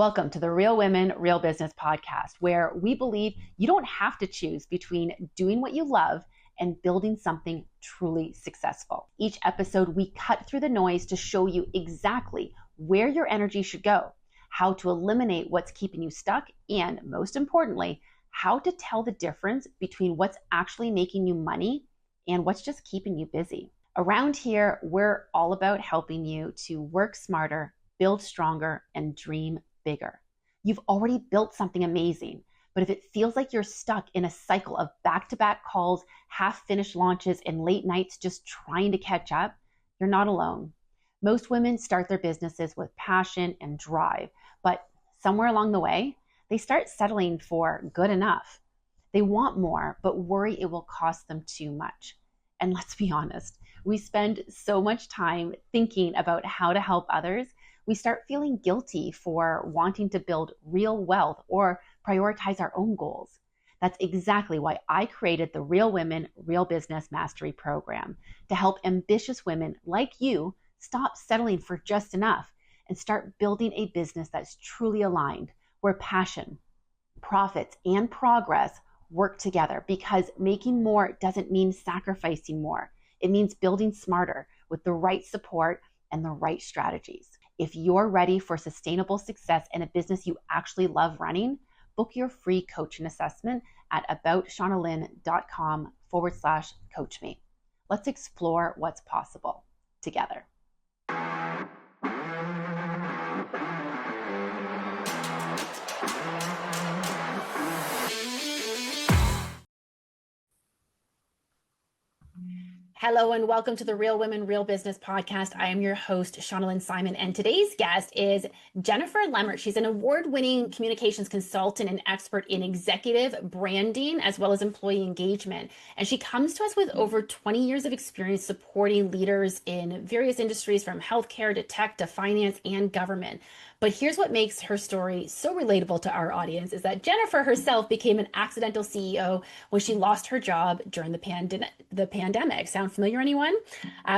Welcome to the Real Women, Real Business podcast, where we believe you don't have to choose between doing what you love and building something truly successful. Each episode, we cut through the noise to show you exactly where your energy should go, how to eliminate what's keeping you stuck, and most importantly, how to tell the difference between what's actually making you money and what's just keeping you busy. Around here, we're all about helping you to work smarter, build stronger, and dream bigger. You've already built something amazing, but if it feels like you're stuck in a cycle of back-to-back calls, half-finished launches, and late nights just trying to catch up, you're not alone. Most women start their businesses with passion and drive, but somewhere along the way, they start settling for good enough. They want more, but worry it will cost them too much. And let's be honest, we spend so much time thinking about how to help others, we start feeling guilty for wanting to build real wealth or prioritize our own goals. That's exactly why I created the Real Women, Real Business Mastery Program to help ambitious women like you stop settling for just enough and start building a business that's truly aligned, where passion, profits, and progress work together, because making more doesn't mean sacrificing more. It means building smarter with the right support and the right strategies. If you're ready for sustainable success in a business you actually love running, book your free coaching assessment at aboutshaunalynn.com/coach me. Let's explore what's possible together. Hello and welcome to the Real Women, Real Business podcast. I am your host, Shauna Lynn Simon, and today's guest is Jennifer Lemmert. She's an award-winning communications consultant and expert in executive branding as well as employee engagement. And she comes to us with over 20 years of experience supporting leaders in various industries, from healthcare to tech to finance and government. But here's what makes her story so relatable to our audience is that Jennifer herself became an accidental CEO when she lost her job during the pandemic. Sound familiar, anyone?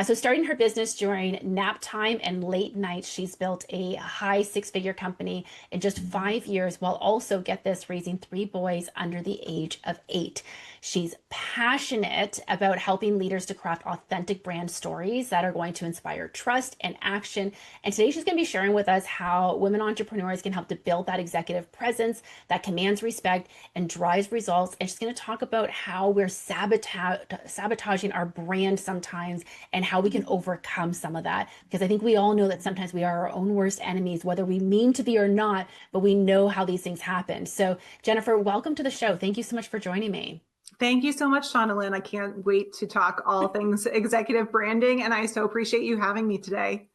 So starting her business during nap time and late nights, she's built a high six-figure company in just 5 years, while also, get this, raising 3 boys under the age of 8. She's passionate about helping leaders to craft authentic brand stories that are going to inspire trust and action. And today she's going to be sharing with us how women entrepreneurs can help to build that executive presence that commands respect and drives results. And she's going to talk about how we're sabotaging our brand sometimes and how we can overcome some of that. Because I think we all know that sometimes we are our own worst enemies, whether we mean to be or not, but we know how these things happen. So Jennifer, welcome to the show. Thank you so much for joining me. Thank you so much, Shauna Lynn. I can't wait to talk all things executive branding, and I so appreciate you having me today.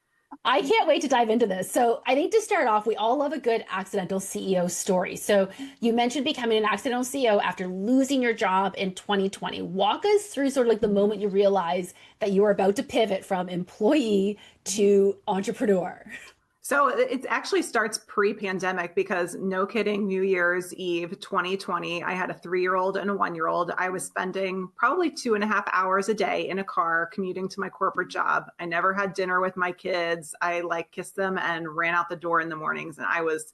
I can't wait to dive into this. So I think to start off, we all love a good accidental CEO story. So you mentioned becoming an accidental CEO after losing your job in 2020. Walk us through sort of like the moment you realized that you were about to pivot from employee to entrepreneur. So it actually starts pre-pandemic, because no kidding, New Year's Eve 2020, I had a 3-year-old and a 1-year-old. I was spending probably 2.5 hours a day in a car commuting to my corporate job. I never had dinner with my kids. I kissed them and ran out the door in the mornings, and I was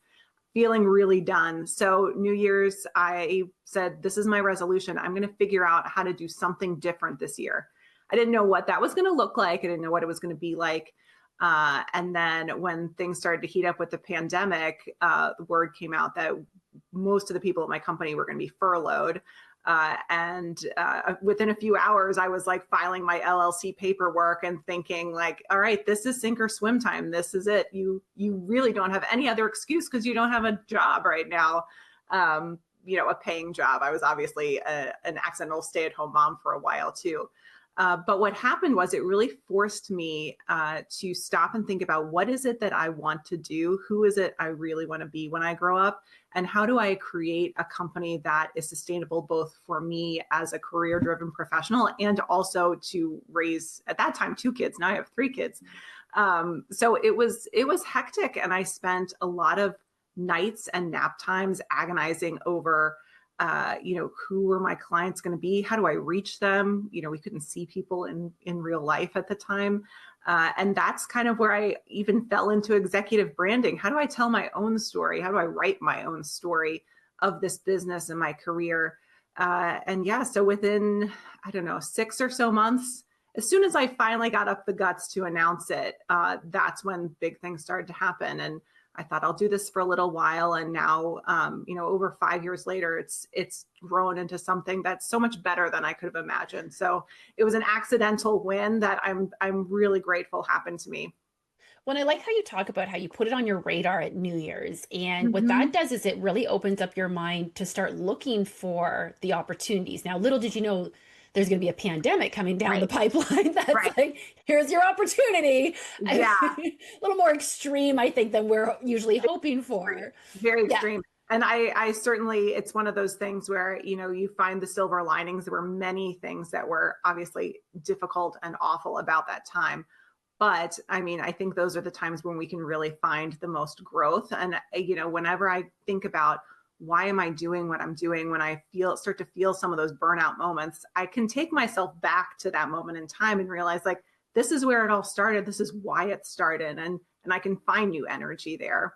feeling really done. So New Year's, I said, this is my resolution. I'm going to figure out how to do something different this year. I didn't know what that was going to look like. I didn't know what it was going to be like. And then when things started to heat up with the pandemic, the word came out that most of the people at my company were going to be furloughed. And within a few hours, I was filing my LLC paperwork and thinking all right, this is sink or swim time. This is it. You really don't have any other excuse, because you don't have a job right now, a paying job. I was obviously an accidental stay-at-home mom for a while too. But what happened was it really forced me to stop and think about, what is it that I want to do? Who is it I really want to be when I grow up? And how do I create a company that is sustainable, both for me as a career-driven professional and also to raise, at that time, 2 kids. Now I have 3 kids. So it was hectic. And I spent a lot of nights and nap times agonizing over who were my clients going to be? How do I reach them? We couldn't see people in real life at the time. And that's kind of where I even fell into executive branding. How do I tell my own story? How do I write my own story of this business and my career? And yeah, so within, I don't know, 6 or so months, as soon as I finally got up the guts to announce it, that's when big things started to happen. And I thought I'll do this for a little while. And now, over 5 years later, it's grown into something that's so much better than I could have imagined. So it was an accidental win that I'm really grateful happened to me. Well, I like how you talk about how you put it on your radar at New Year's. And what that Mm-hmm. does is it really opens up your mind to start looking for the opportunities. Now, little did you know there's going to be a pandemic coming down the Right. pipeline. That's Right. like, here's your opportunity. Yeah. A little more extreme, I think, than we're usually hoping Extreme. for. Very Yeah. extreme. And I certainly, it's one of those things where, you find the silver linings. There were many things that were obviously difficult and awful about that time. But I mean, I think those are the times when we can really find the most growth. And, whenever I think about why am I doing what I'm doing, when I start to feel some of those burnout moments, I can take myself back to that moment in time and realize like, this is where it all started. This is why it started. And I can find new energy there.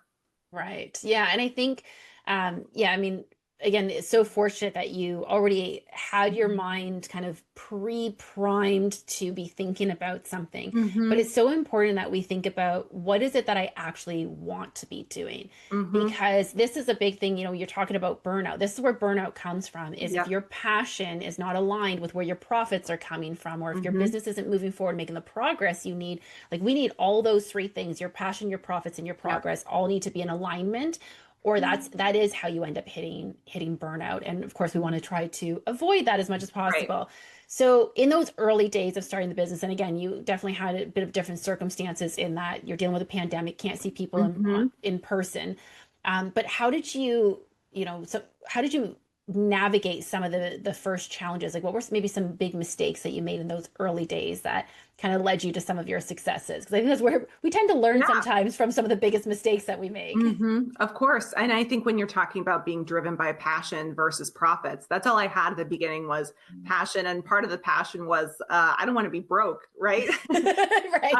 Right. Yeah. And I think, yeah, I mean, again, it's so fortunate that you already had your mind kind of pre-primed to be thinking about something. But Mm-hmm. it's so important that we think about what is it that I actually want to be doing? Mm-hmm. Because this is a big thing, you're talking about burnout. This is where burnout comes from, is if Yep. your passion is not aligned with where your profits are coming from, or if your Mm-hmm. business isn't moving forward, making the progress you need. Like we need all those three things, your passion, your profits, and your Yep. progress all need to be in alignment, or that is how you end up hitting burnout. And of course we want to try to avoid that as much as Right. possible. So in those early days of starting the business, and again, you definitely had a bit of different circumstances in that you're dealing with a pandemic, can't see people Mm-hmm. in person. But how did so how did you navigate some of the first challenges? Like what were maybe some big mistakes that you made in those early days that kind of led you to some of your successes? Because I think that's where we tend to learn Yeah. sometimes from some of the biggest mistakes that we make. Mm-hmm. Of course. And I think when you're talking about being driven by passion versus profits, that's all I had at the beginning was passion. And part of the passion was I don't want to be broke, right? Right.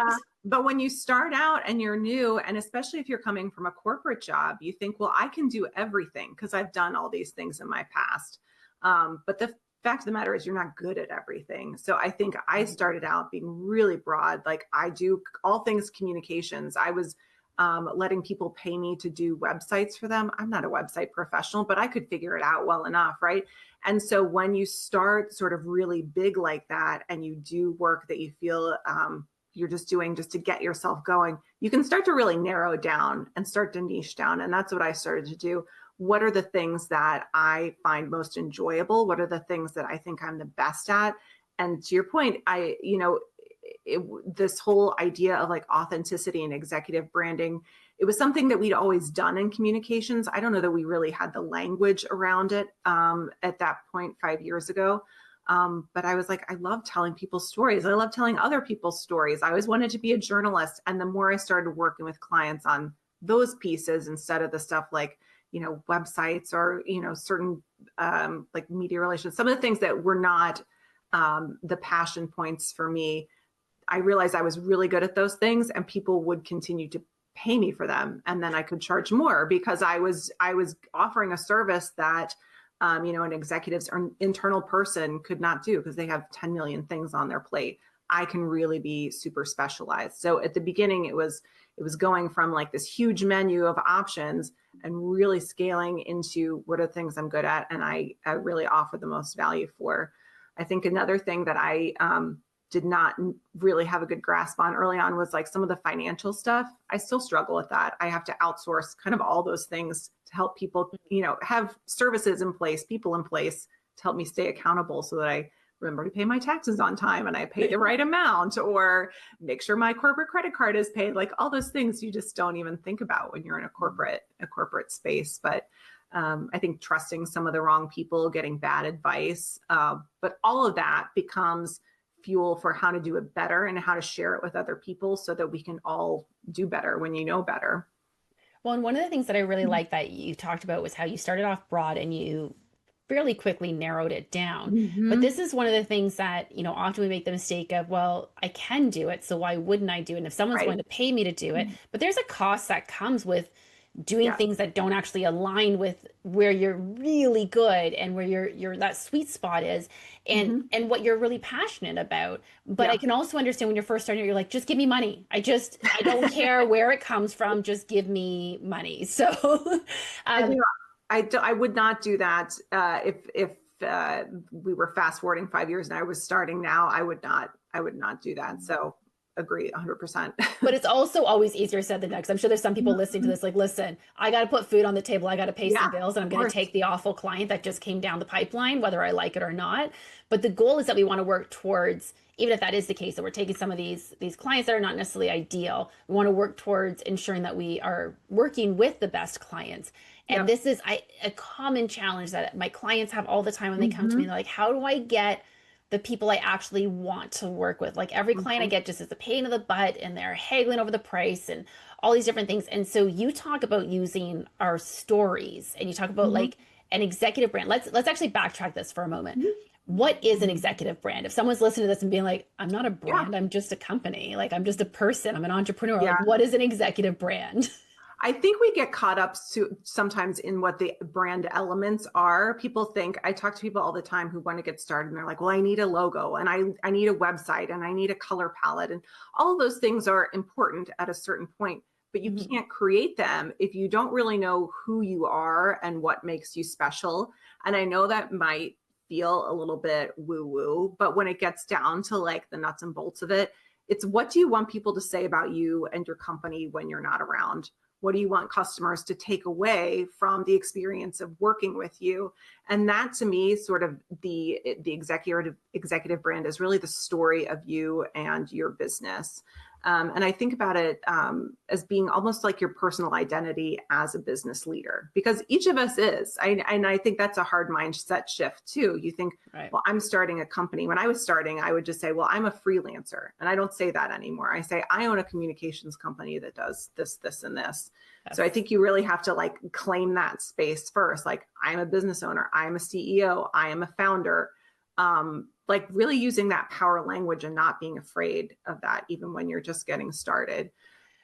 But when you start out and you're new, and especially if you're coming from a corporate job, you think, well, I can do everything because I've done all these things in my past. But the fact of the matter is, you're not good at everything. So I think I started out being really broad. Like I do all things communications. I was letting people pay me to do websites for them. I'm not a website professional, but I could figure it out well enough, right? And so when you start sort of really big like that and you do work that you feel you're just doing just to get yourself going, you can start to really narrow down and start to niche down. And that's what I started to do. What are the things that I find most enjoyable? What are the things that I think I'm the best at? And to your point, this whole idea of like authenticity and executive branding, it was something that we'd always done in communications. I don't know that we really had the language around it at that point 5 years ago. But I was like, I love telling people stories. I love telling other people's stories. I always wanted to be a journalist. And the more I started working with clients on those pieces instead of the stuff like, websites or, certain like media relations, some of the things that were not the passion points for me, I realized I was really good at those things and people would continue to pay me for them. And then I could charge more because I was offering a service that an executive's or internal person could not do because they have 10 million things on their plate. I can really be super specialized. So at the beginning, it was going from like this huge menu of options and really scaling into what are the things I'm good at and I really offer the most value for. I think another thing that I did not really have a good grasp on early on was like some of the financial stuff. I still struggle with that. I have to outsource kind of all those things to help people, have services in place, people in place to help me stay accountable so that I remember to pay my taxes on time and I pay the right amount or make sure my corporate credit card is paid. Like all those things you just don't even think about when you're in a corporate space. But I think trusting some of the wrong people, getting bad advice, but all of that becomes fuel for how to do it better and how to share it with other people so that we can all do better when you know better. Well, and one of the things that I really like that you talked about was how you started off broad and you fairly quickly narrowed it down. But Mm-hmm. this is one of the things that, you know, often we make the mistake of, well, I can do it, so why wouldn't I do it? And if someone's Right. going to pay me to do it, but there's a cost that comes with doing Yes. things that don't actually align with where you're really good and where your that sweet spot is, Mm-hmm. and what you're really passionate about. But I Yeah. can also understand when you're first starting, you're like, just give me money. I don't care where it comes from, just give me money. So I um, do. I would not do that if we were fast forwarding 5 years and I was starting now. I would not do that. So agree 100%. but it's also always easier said than done. 'Cause I'm sure there's some people listening to this like, listen, I got to put food on the table. I got to pay Yeah, some bills, and I'm of going to course. take the awful client that just came down the pipeline, whether I like it or not. But the goal is that we want to work towards, even if that is the case, that we're taking some of these clients that are not necessarily ideal, we want to work towards ensuring that we are working with the best clients. And Yep. this is a common challenge that my clients have all the time when they come to me. Mm-hmm. They're like, how do I get the people I actually want to work with? Like every client I Mm-hmm. get just is a pain in the butt, and they're haggling over the price and all these different things. And so you talk about using our stories, and you talk about Mm-hmm. like an executive brand. Let's actually backtrack this for a moment. What is an executive brand? If someone's listening to this and being like, I'm not a Yeah. brand, I'm just a company. Like I'm just a person, I'm an entrepreneur. Yeah. Like what is an executive brand? I think we get caught up sometimes in what the brand elements are. People think, I talk to people all the time who want to get started and they're like, well, I need a logo and I need a website and I need a color palette. And all of those things are important at a certain point, but you Mhm. can't create them if you don't really know who you are and what makes you special. And I know that might feel a little bit woo woo, but when it gets down to like the nuts and bolts of it, it's what do you want people to say about you and your company when you're not around? What do you want customers to take away from the experience of working with you? And that to me, sort of the executive brand is really the story of you and your business. And I think about it as being almost like your personal identity as a business leader, because each of us is. And I think that's a hard mindset shift too. You think, Right. well, I'm starting a company. When I was starting, I would just say, well, I'm a freelancer. And I don't say that anymore. I say, I own a communications company that does this, this, and this. So I Yes. think you really have to like claim that space first. Like I'm a business owner, I'm a CEO, I am a founder. Like really using that power language and not being afraid of that, even when you're just getting started.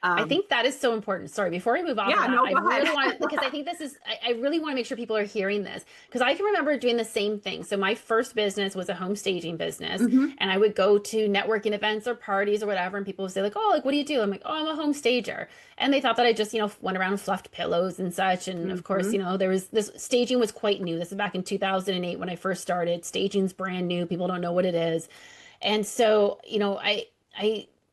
I think that is so important. Sorry, before we move off of Yeah, that, no, I go ahead. really want to, because I think this is, I really want to make sure people are hearing this, because I can remember doing the same thing. So my first business was a home staging business, Mm-hmm. and I would go to networking events or parties or whatever, and people would say like, oh, like, what do you do? I'm like, oh, I'm a home stager. And they thought that I just, you know, went around and fluffed pillows and such. And of course, Mm-hmm. you know, there was this staging was quite new. This is back in 2008 when I first started. Staging's brand new. People don't know what it is. And so, you know, I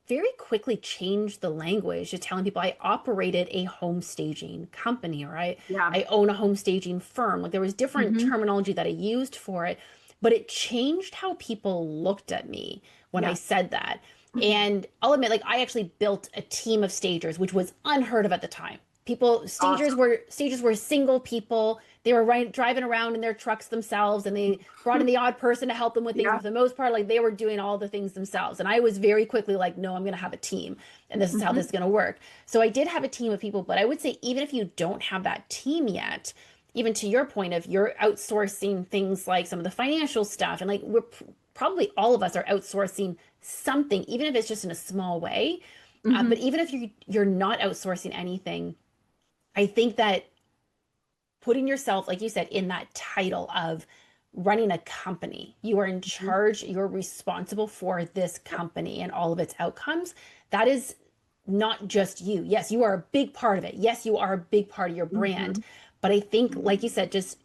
very quickly changed the language to telling people I operated a home staging company, or Yeah. I own a home staging firm. Like there was different Mm-hmm. terminology that I used for it, but it changed how people looked at me when I Yes. said that. And I'll admit, like I actually built a team of stagers, which was unheard of at the time. People, Awesome. stagers were single people. They were driving around in their trucks themselves, and they brought in the odd person to help them with things. Yeah. But for the most part, like they were doing all the things themselves. And I was very quickly like, no, I'm going to have a team, and this is how Mm-hmm. this is going to work. So I did have a team of people, but I would say even if you don't have that team yet, even to your point of you're outsourcing things like some of the financial stuff, and like we're probably all of us are outsourcing something, even if it's just in a small way. Mm-hmm. But even if you're not outsourcing anything, I think that putting yourself, like you said, in that title of running a company, you are in Mm-hmm. charge, you're responsible for this Yep. company and all of its outcomes. That is not just you. Yes, you are a big part of it. Yes, you are a big part of your brand. Mm-hmm. But I think, like you said, just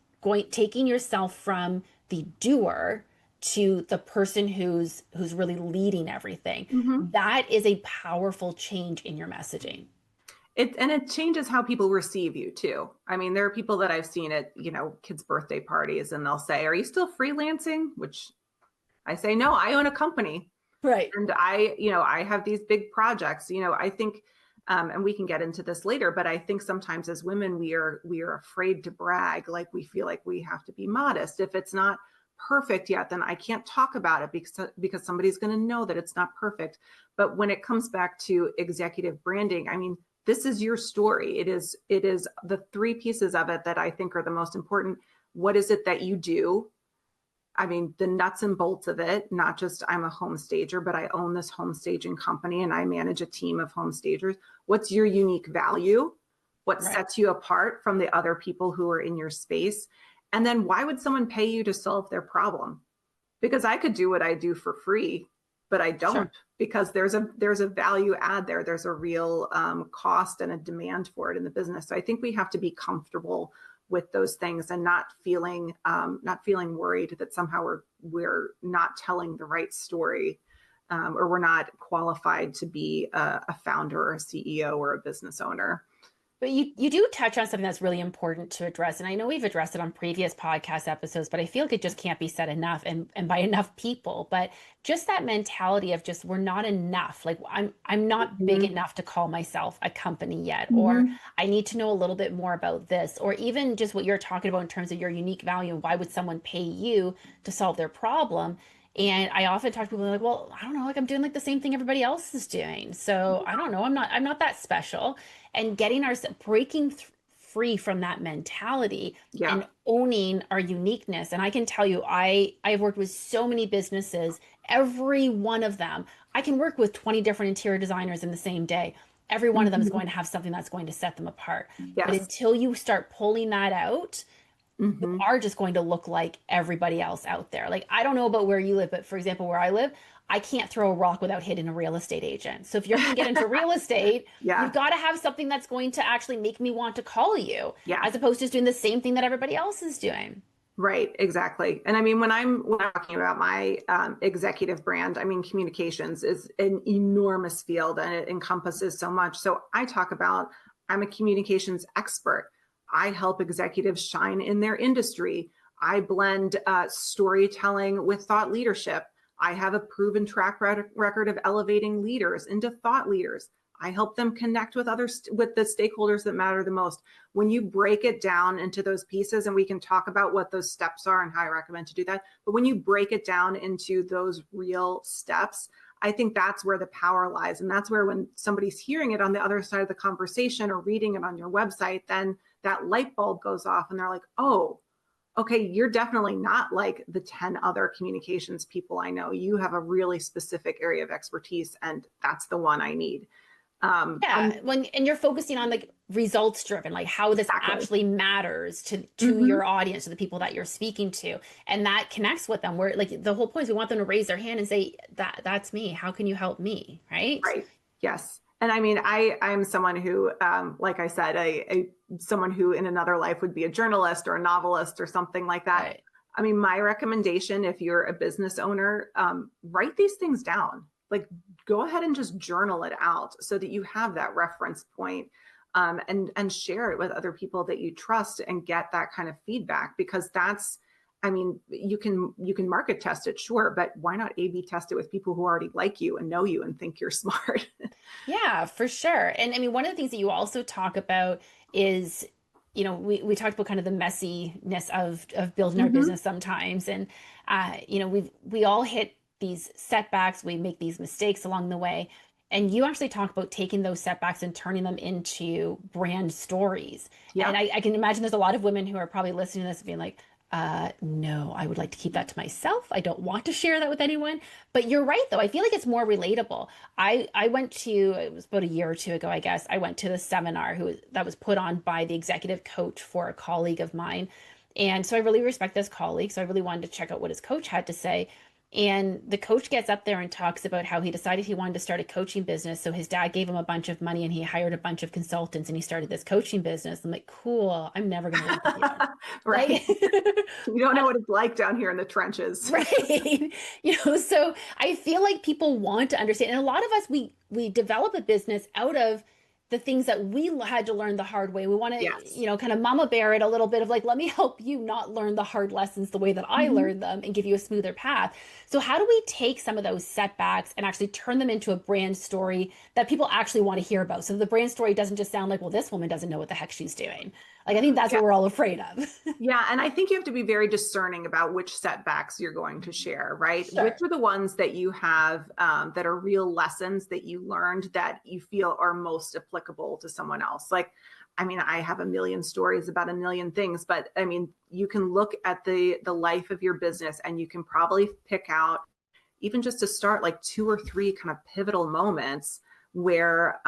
taking yourself from the doer to the person who's really leading everything. Mm-hmm. That is a powerful change in your messaging. It changes how people receive you too. I mean, there are people that I've seen at, kids' birthday parties and they'll say, are you still freelancing? Which I say, no, I own a company Right. and I have these big projects. I think, and we can get into this later, but I think sometimes as women, we are afraid to brag. Like we feel like we have to be modest. If it's not perfect yet, then I can't talk about it because somebody's going to know that it's not perfect. But when it comes back to executive branding, I mean, this is your story. It is the three pieces of it that I think are the most important. what is it that you do? I mean, the nuts and bolts of it, not just I'm a home stager, but I own this home staging company and I manage a team of home stagers. What's your unique value? What sets you apart from the other people who are in your space? And then why would someone pay you to solve their problem? Because I could do what I do for free, but I don't, because there's a value add there. There's a real cost and a demand for it in the business. So I think we have to be comfortable with those things and not feeling worried that somehow we're not telling the right story, or we're not qualified to be a founder or a CEO or a business owner. But you do touch on something that's really important to address. And I know we've addressed it on previous podcast episodes, but I feel like it just can't be said enough and by enough people. But just that mentality of just, we're not enough. Like I'm not big enough to call myself a company yet, or I need to know a little bit more about this, or even just what you're talking about in terms of your unique value and why would someone pay you to solve their problem. And I often talk to people like, well, I don't know, like I'm doing like the same thing everybody else is doing. So I don't know, I'm not that special. And getting breaking free from that mentality and owning our uniqueness. And I can tell you, I've worked with so many businesses, every one of them. I can work with 20 different interior designers in the same day. Every one of them is going to have something that's going to set them apart. But until you start pulling that out, you are just going to look like everybody else out there. Like, I don't know about where you live, but for example, where I live, I can't throw a rock without hitting a real estate agent. So if you're going to get into real estate, you've got to have something that's going to actually make me want to call you, as opposed to just doing the same thing that everybody else is doing. Right, exactly. And I mean, when I'm talking about my executive brand, I mean, communications is an enormous field and it encompasses so much. So I talk about, I'm a communications expert. I help executives shine in their industry. I blend storytelling with thought leadership. I have a proven track record of elevating leaders into thought leaders. I help them connect with with the stakeholders that matter the most. When you break it down into those pieces, and we can talk about what those steps are and how I recommend to do that, but when you break it down into those real steps, I think that's where the power lies. And that's where, when somebody's hearing it on the other side of the conversation or reading it on your website, then that light bulb goes off and they're like, oh, okay, you're definitely not like the 10 other communications people I know. You have a really specific area of expertise, and that's the one I need. And you're focusing on like results driven, like how this actually matters to your audience, to the people that you're speaking to, and that connects with them. Where like the whole point is we want them to raise their hand and say, that's me. How can you help me? Right. Yes. And I mean, I'm someone who, like I said, someone who in another life would be a journalist or a novelist or something like that. Right. I mean, my recommendation, if you're a business owner, write these things down. Like, go ahead and just journal it out so that you have that reference point, and share it with other people that you trust and get that kind of feedback, because that's, I mean, you can market test it, sure, but why not A/B test it with people who already like you and know you and think you're smart? Yeah, for sure. And I mean, one of the things that you also talk about is, you know, we talked about kind of the messiness of building our business sometimes. And, you know, we all hit these setbacks, we make these mistakes along the way. And you actually talk about taking those setbacks and turning them into brand stories. Yeah. And I can imagine there's a lot of women who are probably listening to this and being like, no, I would like to keep that to myself. I don't want to share that with anyone. But you're right, though. I feel like it's more relatable. I went to, it was about a year or two ago, I guess, I went to the seminar that was put on by the executive coach for a colleague of mine. And so I really respect this colleague. So I really wanted to check out what his coach had to say. And the coach gets up there and talks about how he decided he wanted to start a coaching business. So his dad gave him a bunch of money and he hired a bunch of consultants and he started this coaching business. I'm like, cool, I'm never going to work with you. Right. You don't know what it's like down here in the trenches. Right. You know, so I feel like people want to understand. And a lot of us, we develop a business out of the things that we had to learn the hard way. We want to, you know, kind of mama bear it a little bit of like, let me help you not learn the hard lessons the way that I learned them and give you a smoother path. So how do we take some of those setbacks and actually turn them into a brand story that people actually want to hear about? So the brand story doesn't just sound like, well, this woman doesn't know what the heck she's doing. Like, I think that's what we're all afraid of. Yeah. And I think you have to be very discerning about which setbacks you're going to share, right? Sure. Which are the ones that you have that are real lessons that you learned that you feel are most applicable to someone else. Like, I mean, I have a million stories about a million things, but I mean, you can look at the life of your business and you can probably pick out, even just to start, like 2 or 3 kind of pivotal moments where,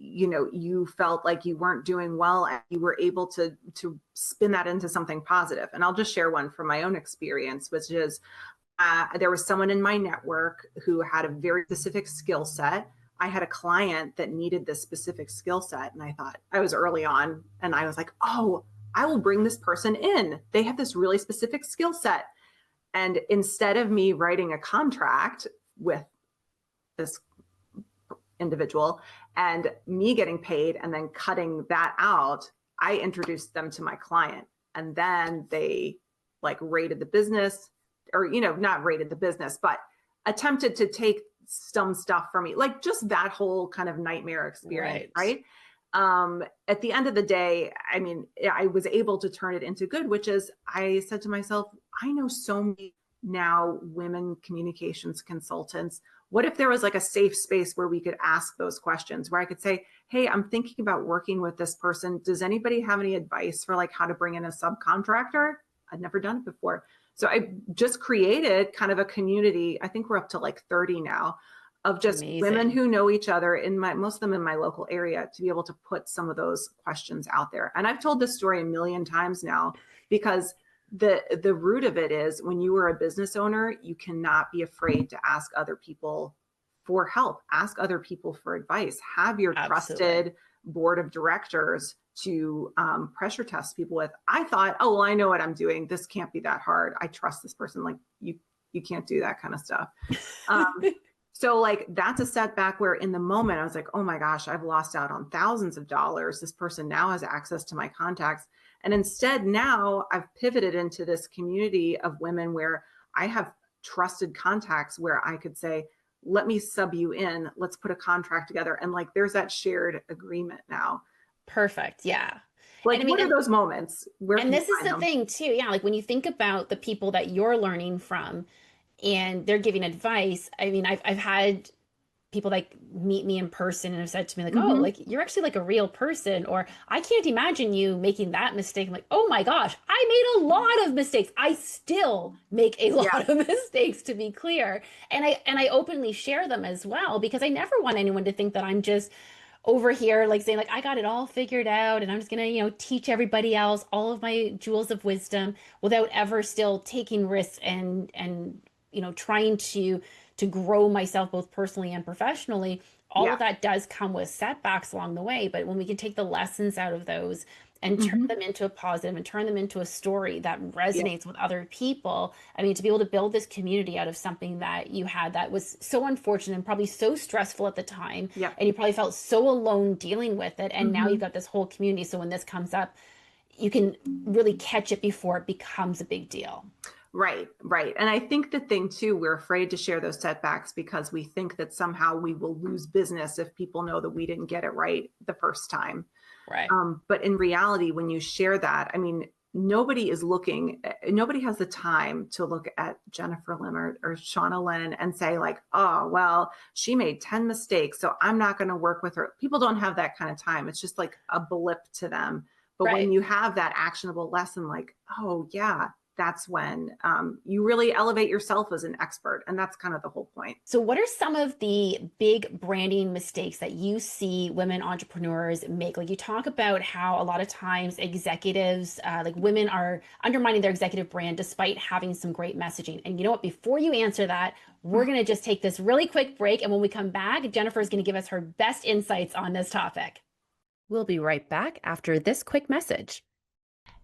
you felt like you weren't doing well and you were able to spin that into something positive. And I'll just share one from my own experience, which is there was someone in my network who had a very specific skill set. I had a client that needed this specific skill set. And I thought, I was early on, and I was like, oh, I will bring this person in. They have this really specific skill set. And instead of me writing a contract with this individual and me getting paid and then cutting that out, I introduced them to my client. And then they like rated the business, or, not rated the business, but attempted to take some stuff from me, like just that whole kind of nightmare experience. Right. At the end of the day, I mean, I was able to turn it into good, which is, I said to myself, I know so many now women communications consultants. What if there was like a safe space where we could ask those questions, where I could say, hey, I'm thinking about working with this person. Does anybody have any advice for like how to bring in a subcontractor? I'd never done it before. So I just created kind of a community. I think we're up to like 30 now, of just Amazing. Women who know each other, most of them in my local area, to be able to put some of those questions out there. And I've told this story a million times now, because the root of it is, when you are a business owner, you cannot be afraid to ask other people for help, ask other people for advice, have your trusted board of directors to pressure test people with. I thought, oh, well, I know what I'm doing. This can't be that hard. I trust this person. Like, you can't do that kind of stuff. So like, that's a setback where in the moment I was like, oh my gosh, I've lost out on thousands of dollars. This person now has access to my contacts. And instead, now I've pivoted into this community of women where I have trusted contacts where I could say, let me sub you in, let's put a contract together. And like, there's that shared agreement now. Perfect. Yeah. Like, what are those moments? And this is the thing too. Yeah. Like, when you think about the people that you're learning from and they're giving advice, I mean, I've had people like meet me in person and have said to me like, oh, like, you're actually like a real person, or I can't imagine you making that mistake. I'm like, oh my gosh, I made a lot of mistakes. I still make a lot of mistakes, to be clear. And I openly share them as well, because I never want anyone to think that I'm just over here like saying like, I got it all figured out and I'm just gonna, teach everybody else all of my jewels of wisdom, without ever still taking risks and trying to grow myself both personally and professionally. All of that does come with setbacks along the way. But when we can take the lessons out of those and turn them into a positive and turn them into a story that resonates with other people, I mean, to be able to build this community out of something that you had that was so unfortunate and probably so stressful at the time, and you probably felt so alone dealing with it. And now you've got this whole community. So when this comes up, you can really catch it before it becomes a big deal. Right. And I think the thing too, we're afraid to share those setbacks because we think that somehow we will lose business if people know that we didn't get it right the first time. Right. But in reality, when you share that, I mean, nobody has the time to look at Jennifer Lemmert or Shauna Lynn and say like, oh, well, she made 10 mistakes, so I'm not going to work with her. People don't have that kind of time. It's just like a blip to them. But when you have that actionable lesson, like, oh yeah, that's when you really elevate yourself as an expert. And that's kind of the whole point. So what are some of the big branding mistakes that you see women entrepreneurs make? Like, you talk about how a lot of times executives, like women, are undermining their executive brand despite having some great messaging. And you know what, before you answer that, we're going to just take this really quick break. And when we come back, Jennifer is going to give us her best insights on this topic. We'll be right back after this quick message.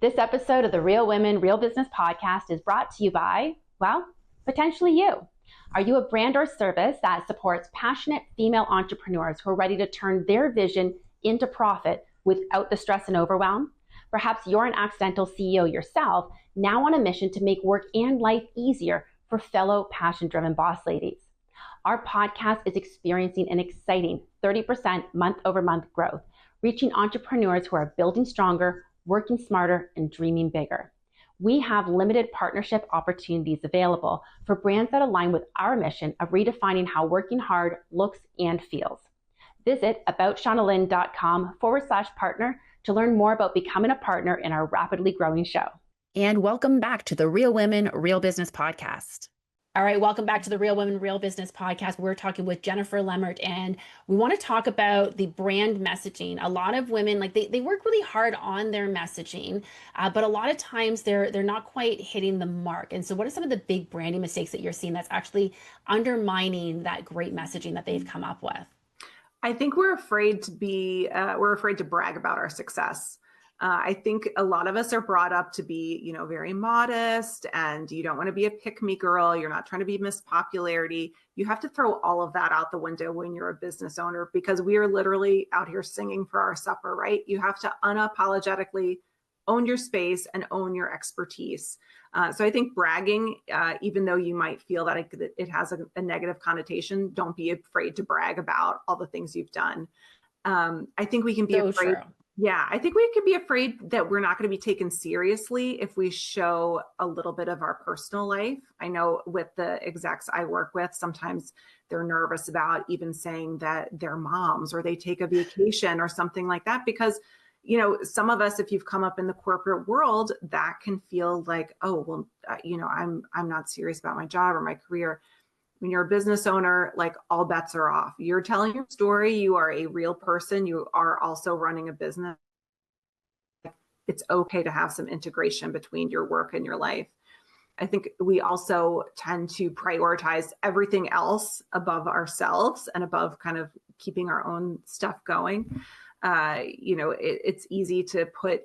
This episode of the Real Women, Real Business podcast is brought to you by, well, potentially you. Are you a brand or service that supports passionate female entrepreneurs who are ready to turn their vision into profit without the stress and overwhelm? Perhaps you're an accidental CEO yourself, now on a mission to make work and life easier for fellow passion-driven boss ladies. Our podcast is experiencing an exciting 30% month-over-month growth, reaching entrepreneurs who are building stronger, working smarter, and dreaming bigger. We have limited partnership opportunities available for brands that align with our mission of redefining how working hard looks and feels. Visit aboutShaunaLynn.com/partner to learn more about becoming a partner in our rapidly growing show. And welcome back to the Real Women, Real Business podcast. All right, welcome back to the Real Women, Real Business podcast. We're talking with Jennifer Lemmert, and we want to talk about the brand messaging. A lot of women, like they work really hard on their messaging, but a lot of times they're not quite hitting the mark. And so what are some of the big branding mistakes that you're seeing that's actually undermining that great messaging that they've come up with? I think we're afraid to brag about our success. I think a lot of us are brought up to be, very modest, and you don't want to be a pick-me girl. You're not trying to be Miss Popularity. You have to throw all of that out the window when you're a business owner, because we are literally out here singing for our supper, right? You have to unapologetically own your space and own your expertise. So I think bragging, even though you might feel that it has a negative connotation, don't be afraid to brag about all the things you've done. I think we can be afraid. True. Yeah, I think we can be afraid that we're not going to be taken seriously if we show a little bit of our personal life. I know with the execs I work with, sometimes they're nervous about even saying that they're moms or they take a vacation or something like that, because some of us, if you've come up in the corporate world, that can feel like, oh, well, I'm not serious about my job or my career. When you're a business owner, like, all bets are off. You're telling your story. You are a real person. You are also running a business. It's okay to have some integration between your work and your life. I think we also tend to prioritize everything else above ourselves and above kind of keeping our own stuff going. It's easy to put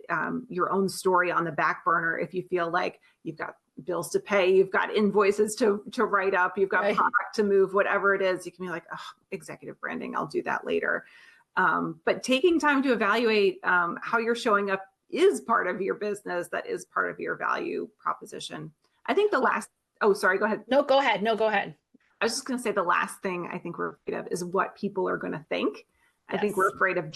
your own story on the back burner if you feel like you've got bills to pay, you've got invoices to write up, you've got product to move, whatever it is. You can be like, oh, executive branding, I'll do that later. But taking time to evaluate how you're showing up is part of your business. That is part of your value proposition. I think sorry, go ahead. No, go ahead. I was just going to say the last thing I think we're afraid of is what people are going to think. Yes. I think we're afraid of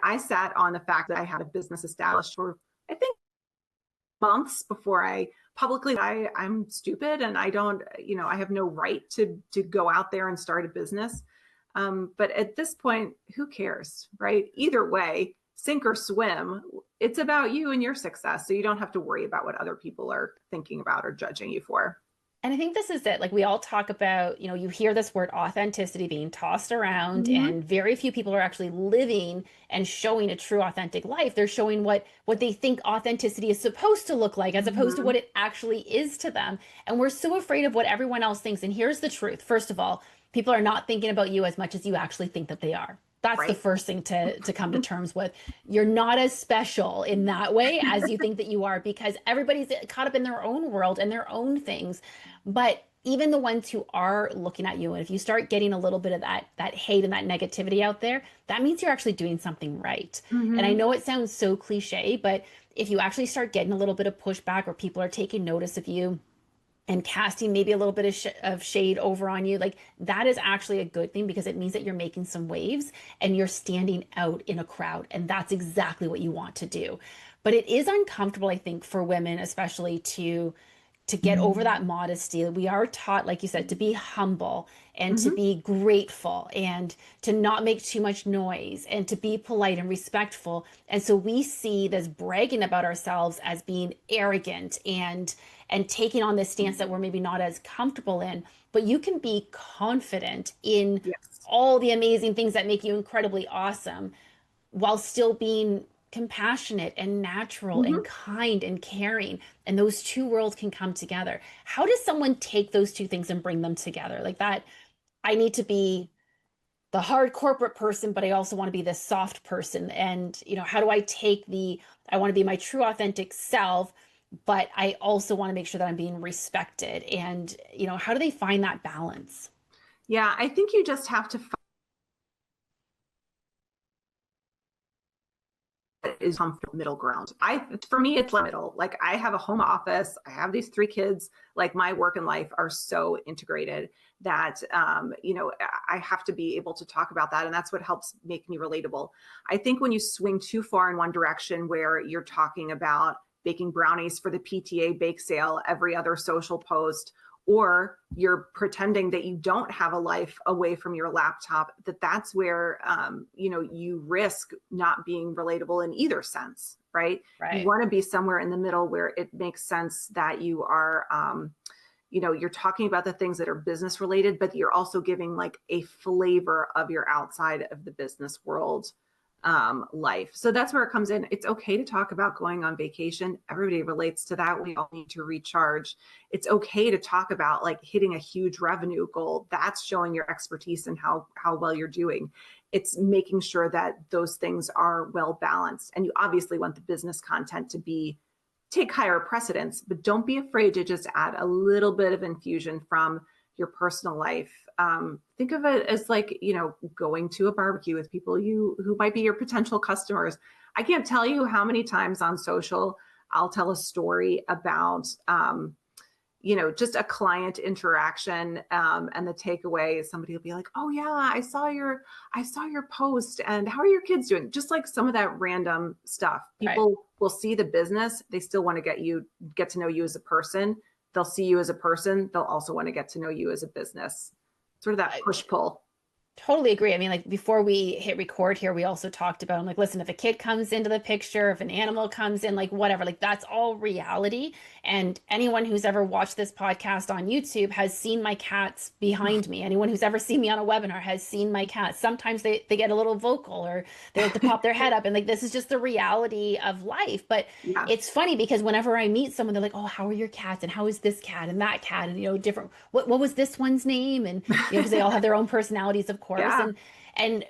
I sat on the fact that I had a business established for, I think, months before I publicly, I'm stupid and I don't, I have no right to go out there and start a business. But at this point, who cares, right? Either way, sink or swim, it's about you and your success. So you don't have to worry about what other people are thinking about or judging you for. And I think this is it. Like, we all talk about, you hear this word authenticity being tossed around, and very few people are actually living and showing a true authentic life. They're showing what they think authenticity is supposed to look like, as opposed to what it actually is to them. And we're so afraid of what everyone else thinks. And here's the truth. First of all, people are not thinking about you as much as you actually think that they are. That's the first thing to come to terms with. You're not as special in that way as you think that you are, because everybody's caught up in their own world and their own things. But even the ones who are looking at you, and if you start getting a little bit of that hate and that negativity out there, that means you're actually doing something right. And I know it sounds so cliche, but if you actually start getting a little bit of pushback, or people are taking notice of you and casting maybe a little bit of shade over on you, like, that is actually a good thing, because it means that you're making some waves and you're standing out in a crowd. And that's exactly what you want to do. But it is uncomfortable, I think, for women, especially to get over that modesty. We are taught, like you said, to be humble and to be grateful and to not make too much noise and to be polite and respectful. And so we see this bragging about ourselves as being arrogant and taking on this stance that we're maybe not as comfortable in. But you can be confident in all the amazing things that make you incredibly awesome, while still being compassionate and natural and kind and caring. And those two worlds can come together. How does someone take those two things and bring them together? Like that, I need to be the hard corporate person, but I also want to be this soft person. And, how do I take I want to be my true authentic self, but I also want to make sure that I'm being respected. And, how do they find that balance? Yeah, I think you just have to is comfortable middle ground. For me, it's middle. Like, I have a home office. I have these 3 kids. Like, my work and life are so integrated that, I have to be able to talk about that. And that's what helps make me relatable. I think when you swing too far in one direction, where you're talking about baking brownies for the PTA bake sale every other social post, or you're pretending that you don't have a life away from your laptop, that's where, you risk not being relatable in either sense, right? You want to be somewhere in the middle where it makes sense that you are, you're talking about the things that are business related, but you're also giving like a flavor of your outside of the business world life. So that's where it comes in. It's okay to talk about going on vacation. Everybody relates to that. We all need to recharge. It's okay to talk about like hitting a huge revenue goal. That's showing your expertise and how well you're doing. It's making sure that those things are well balanced. And you obviously want the business content to take higher precedence, but don't be afraid to just add a little bit of infusion from your personal life. Think of it as like, going to a barbecue with people who might be your potential customers. I can't tell you how many times on social I'll tell a story about, just a client interaction, and the takeaway is somebody will be like, "Oh yeah, I saw your post, and how are your kids doing?" Just like some of that random stuff. People will see the business, they still want to get to know you as a person. They'll see you as a person. They'll also want to get to know you as a business. Sort of that push pull. Totally agree. I mean, like before we hit record here, we also talked about, I'm like, listen, if a kid comes into the picture, if an animal comes in, like whatever, like that's all reality. And anyone who's ever watched this podcast on YouTube has seen my cats behind me. Anyone who's ever seen me on a webinar has seen my cats. Sometimes they get a little vocal or they like to pop their head up, and like, this is just the reality of life. But it's funny because whenever I meet someone, they're like, "Oh, how are your cats? And how is this cat and that cat? And, different, what was this one's name?" And, because they all have their own personalities, of course. Yeah. And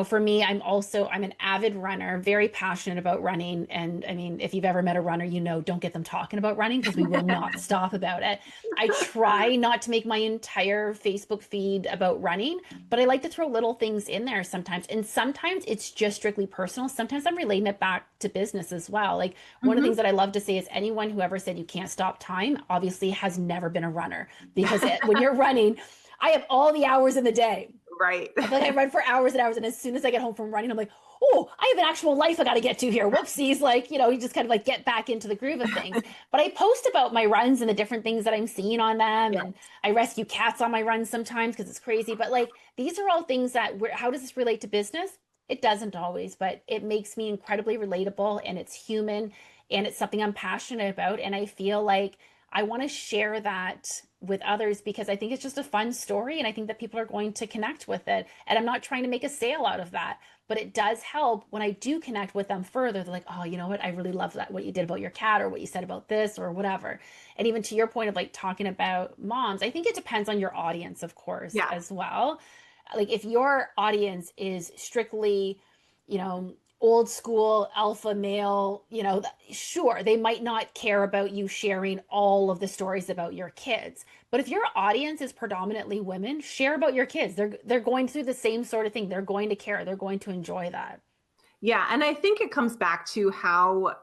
for me, I'm an avid runner, very passionate about running. And I mean, if you've ever met a runner, don't get them talking about running because we will not stop about it. I try not to make my entire Facebook feed about running, but I like to throw little things in there sometimes. And sometimes it's just strictly personal. Sometimes I'm relating it back to business as well. Like one of the things that I love to say is anyone who ever said you can't stop time obviously has never been a runner, because when you're running, I have all the hours in the day. Right. I feel like I run for hours and hours. And as soon as I get home from running, I'm like, oh, I have an actual life I got to get to here. Whoopsies. Like, you just kind of like get back into the groove of things. But I post about my runs and the different things that I'm seeing on them. And I rescue cats on my runs sometimes because it's crazy. But like, these are all things that how does this relate to business? It doesn't always, but it makes me incredibly relatable, and it's human, and it's something I'm passionate about. And I feel like I want to share that with others because I think it's just a fun story, and I think that people are going to connect with it. And I'm not trying to make a sale out of that, but it does help when I do connect with them further. They're like, "Oh, you know what? I really love that, what you did about your cat, or what you said about this, or whatever." And even to your point of like talking about moms, I think it depends on your audience, of course, as well. Like if your audience is strictly, old school alpha male, sure, they might not care about you sharing all of the stories about your kids. But if your audience is predominantly women, share about your kids. They're going through the same sort of thing. They're going to care. They're going to enjoy that. Yeah, and I think it comes back to how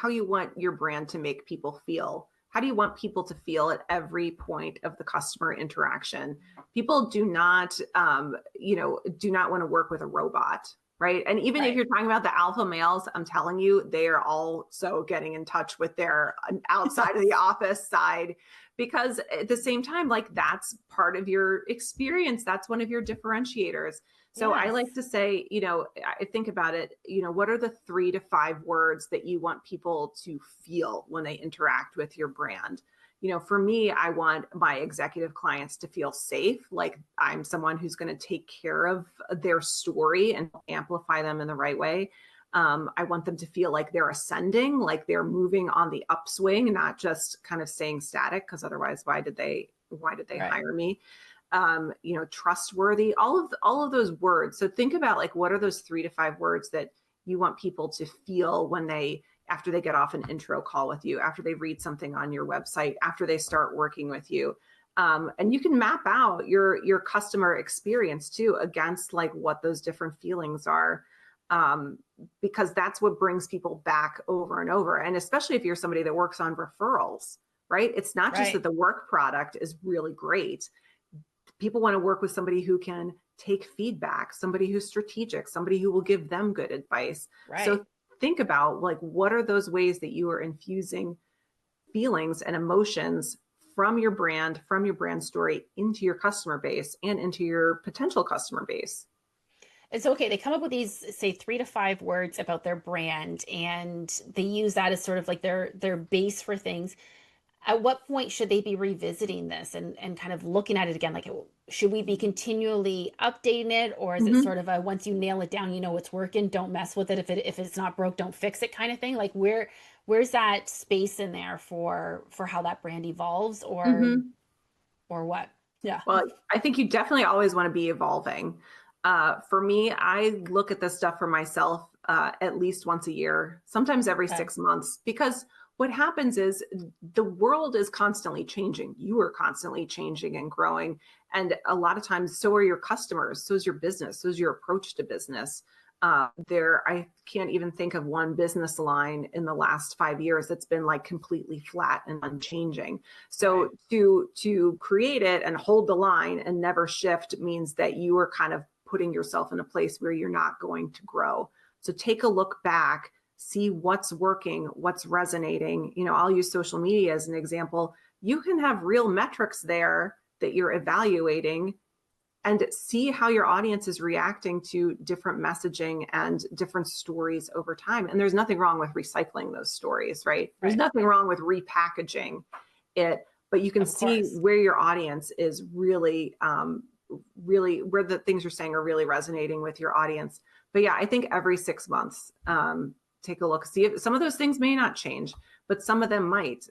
you want your brand to make people feel. How do you want people to feel at every point of the customer interaction? People do not want to work with a robot. Right. And even if you're talking about the alpha males, I'm telling you, they are also getting in touch with their outside of the office side, because at the same time, like that's part of your experience. That's one of your differentiators. So I like to say, I think about it, what are the 3 to 5 words that you want people to feel when they interact with your brand? For me, I want my executive clients to feel safe, like I'm someone who's going to take care of their story and amplify them in the right way. I want them to feel like they're ascending, like they're moving on the upswing, not just kind of staying static, because otherwise, why did they hire me? Trustworthy, all of those words. So think about like, what are those 3 to 5 words that you want people to feel after they get off an intro call with you, after they read something on your website, after they start working with you. And you can map out your customer experience too against like what those different feelings are, because that's what brings people back over and over. And especially if you're somebody that works on referrals, right? It's not just that the work product is really great. People want to work with somebody who can take feedback, somebody who's strategic, somebody who will give them good advice. So think about like, what are those ways that you are infusing feelings and emotions from your brand story into your customer base and into your potential customer base. And so, okay, they come up with these, say, 3 to 5 words about their brand, and they use that as sort of like their base for things. At what point should they be revisiting this and kind of looking at it again? Like, should we be continually updating it, or is it sort of a once you nail it down, you know it's working, don't mess with it. If it's not broke, don't fix it kind of thing. Like, where's that space in there for how that brand evolves, or what? Yeah. Well, I think you definitely always want to be evolving. For me, I look at this stuff for myself at least once a year, sometimes every 6 months, because what happens is the world is constantly changing. You are constantly changing and growing. And a lot of times, so are your customers, so is your business, so is your approach to business. I can't even think of one business line in the last 5 years that's been like completely flat and unchanging. So to create it and hold the line and never shift means that you are kind of putting yourself in a place where you're not going to grow. So take a look back, see what's working, what's resonating. You know, I'll use social media as an example. You can have real metrics there that you're evaluating and see how your audience is reacting to different messaging and different stories over time. And there's nothing wrong with recycling those stories, right? There's nothing wrong with repackaging it, but you can see where your audience is really where the things you're saying are really resonating with your audience. But yeah, I think every 6 months, take a look, see if some of those things may not change, but some of them might.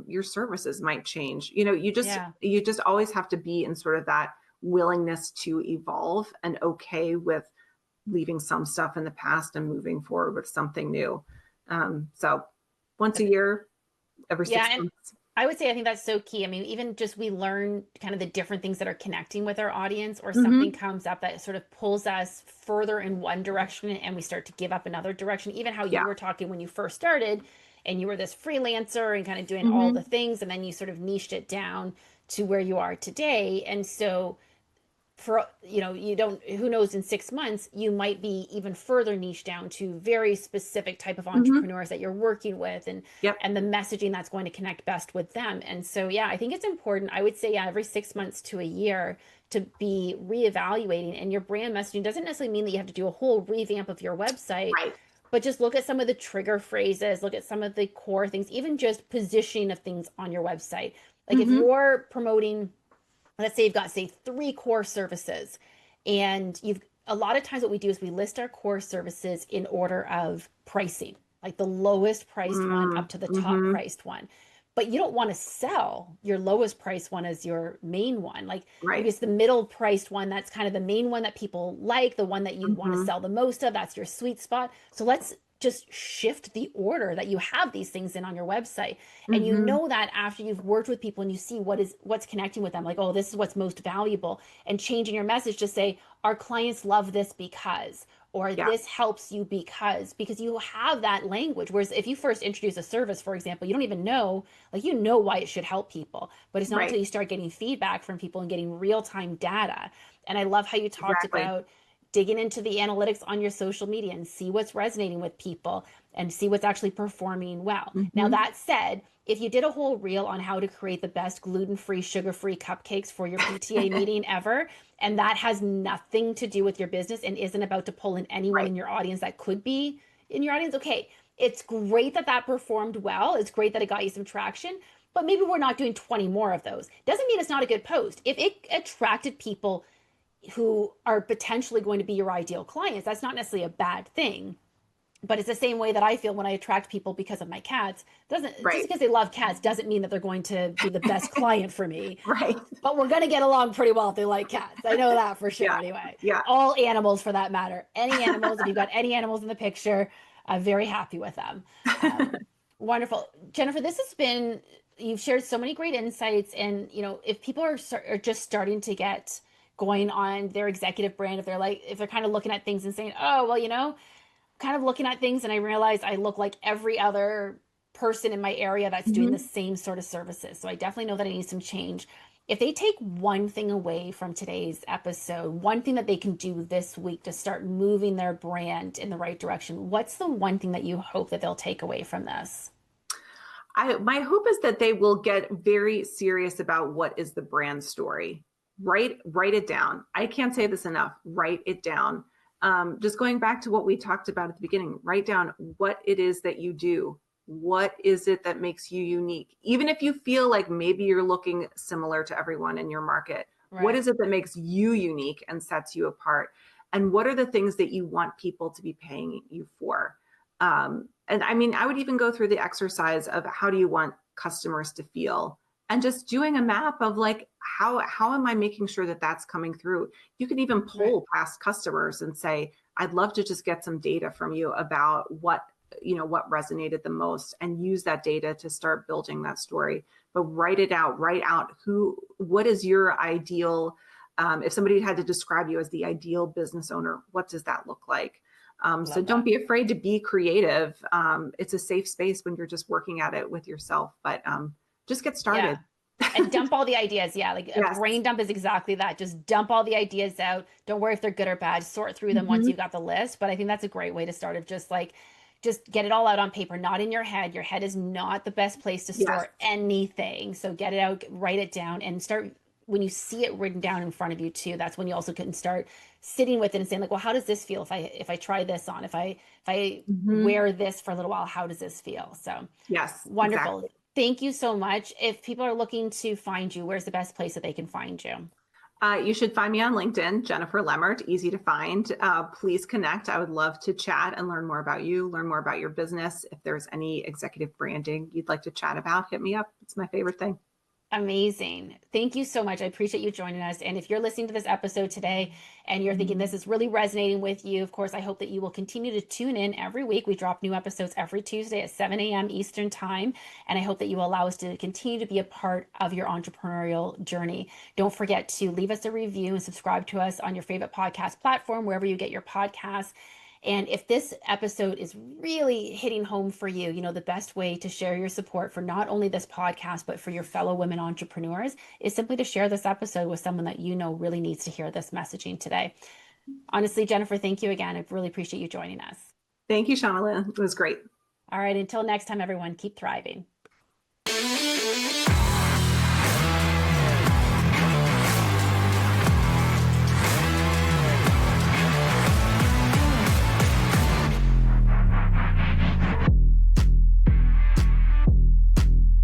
Your services might change. You know, you just always have to be in sort of that willingness to evolve and okay with leaving some stuff in the past and moving forward with something new. So once a year, every 6 months. I would say I think that's so key. I mean, even just we learn kind of the different things that are connecting with our audience, or something comes up that sort of pulls us further in one direction and we start to give up another direction. Even how you were talking when you first started and you were this freelancer and kind of doing all the things, and then you sort of niched it down to where you are today. And so for, you know, you don't, who knows, in 6 months, you might be even further niche down to very specific type of entrepreneurs that you're working with, and the messaging that's going to connect best with them. And so, yeah, I think it's important. I would say, every 6 months to a year to be reevaluating. And your brand messaging doesn't necessarily mean that you have to do a whole revamp of your website, but just look at some of the trigger phrases, look at some of the core things, even just positioning of things on your website. Like if you're promoting, let's say you've got, say, 3 core services, and a lot of times what we do is we list our core services in order of pricing, like the lowest priced one up to the top priced one. But you don't want to sell your lowest priced one as your main one. Like maybe it's the middle priced one. That's kind of the main one that people like, the one that you want to sell the most of. That's your sweet spot. So let's just shift the order that you have these things in on your website. And you know that after you've worked with people and you see what's connecting with them, like, oh, this is what's most valuable, and changing your message to say, our clients love this because, or this helps you because you have that language. Whereas if you first introduce a service, for example, you don't even know, like, you know why it should help people, but it's not until you start getting feedback from people and getting real-time data. And I love how you talked about digging into the analytics on your social media and see what's resonating with people and see what's actually performing well. Now, that said, if you did a whole reel on how to create the best gluten-free, sugar-free cupcakes for your PTA meeting ever, and that has nothing to do with your business and isn't about to pull in anyone in your audience that could be in your audience, okay, it's great that that performed well. It's great that it got you some traction, but maybe we're not doing 20 more of those. Doesn't mean it's not a good post. If it attracted people who are potentially going to be your ideal clients, that's not necessarily a bad thing. But it's the same way that I feel when I attract people because of my cats. Just because they love cats doesn't mean that they're going to be the best client for me. But we're going to get along pretty well if they like cats. I know that for sure anyway. All animals for that matter. Any animals, if you've got any animals in the picture, I'm very happy with them. Wonderful. Jennifer, this has been, you've shared so many great insights. And, you know, if people are just starting to get going on their executive brand, if they're kind of looking at things and saying, oh, well, you know, kind of looking at things and I realize I look like every other person in my area that's doing the same sort of services. So I definitely know that I need some change. If they take one thing away from today's episode, one thing that they can do this week to start moving their brand in the right direction, what's the one thing that you hope that they'll take away from this? My hope is that they will get very serious about what is the brand story. Write it down. I can't say this enough. Write it down. Just going back to what we talked about at the beginning, write down what it is that you do. What is it that makes you unique? Even if you feel like maybe you're looking similar to everyone in your market, Right. What is it that makes you unique and sets you apart? And what are the things that you want people to be paying you for? And I mean, I would even go through the exercise of how do you want customers to feel? And just doing a map of like, how am I making sure that that's coming through? You can even poll past customers and say, I'd love to just get some data from you about what resonated the most, and use that data to start building that story. But write out what is your ideal, if somebody had to describe you as the ideal business owner, what does that look like? So don't be afraid to be creative. It's a safe space when you're just working at it with yourself, but just get started. Yeah. And dump all the ideas. Yeah. Like a brain dump is exactly that. Just dump all the ideas out. Don't worry if they're good or bad. Sort through them once you've got the list. But I think that's a great way to start, of just get it all out on paper, not in your head. Your head is not the best place to store anything. So get it out, write it down, and start, when you see it written down in front of you too, that's when you also can start sitting with it and saying like, well, how does this feel if I try this on, if I wear this for a little while, how does this feel? So yes, wonderful. Exactly. Thank you so much. If people are looking to find you, where's the best place that they can find you? You should find me on LinkedIn, Jennifer Lemmert, easy to find. Please connect. I would love to chat and learn more about you, learn more about your business. If there's any executive branding you'd like to chat about, hit me up. It's my favorite thing. Amazing. Thank you so much. I appreciate you joining us. And if you're listening to this episode today and you're thinking this is really resonating with you, of course, I hope that you will continue to tune in every week. We drop new episodes every Tuesday at 7 a.m. Eastern time. And I hope that you will allow us to continue to be a part of your entrepreneurial journey. Don't forget to leave us a review and subscribe to us on your favorite podcast platform, wherever you get your podcasts. And if this episode is really hitting home for you, the best way to share your support for not only this podcast, but for your fellow women entrepreneurs is simply to share this episode with someone that really needs to hear this messaging today. Honestly, Jennifer, thank you again. I really appreciate you joining us. Thank you, Shauna Lynn. It was great. All right. Until next time, everyone, keep thriving.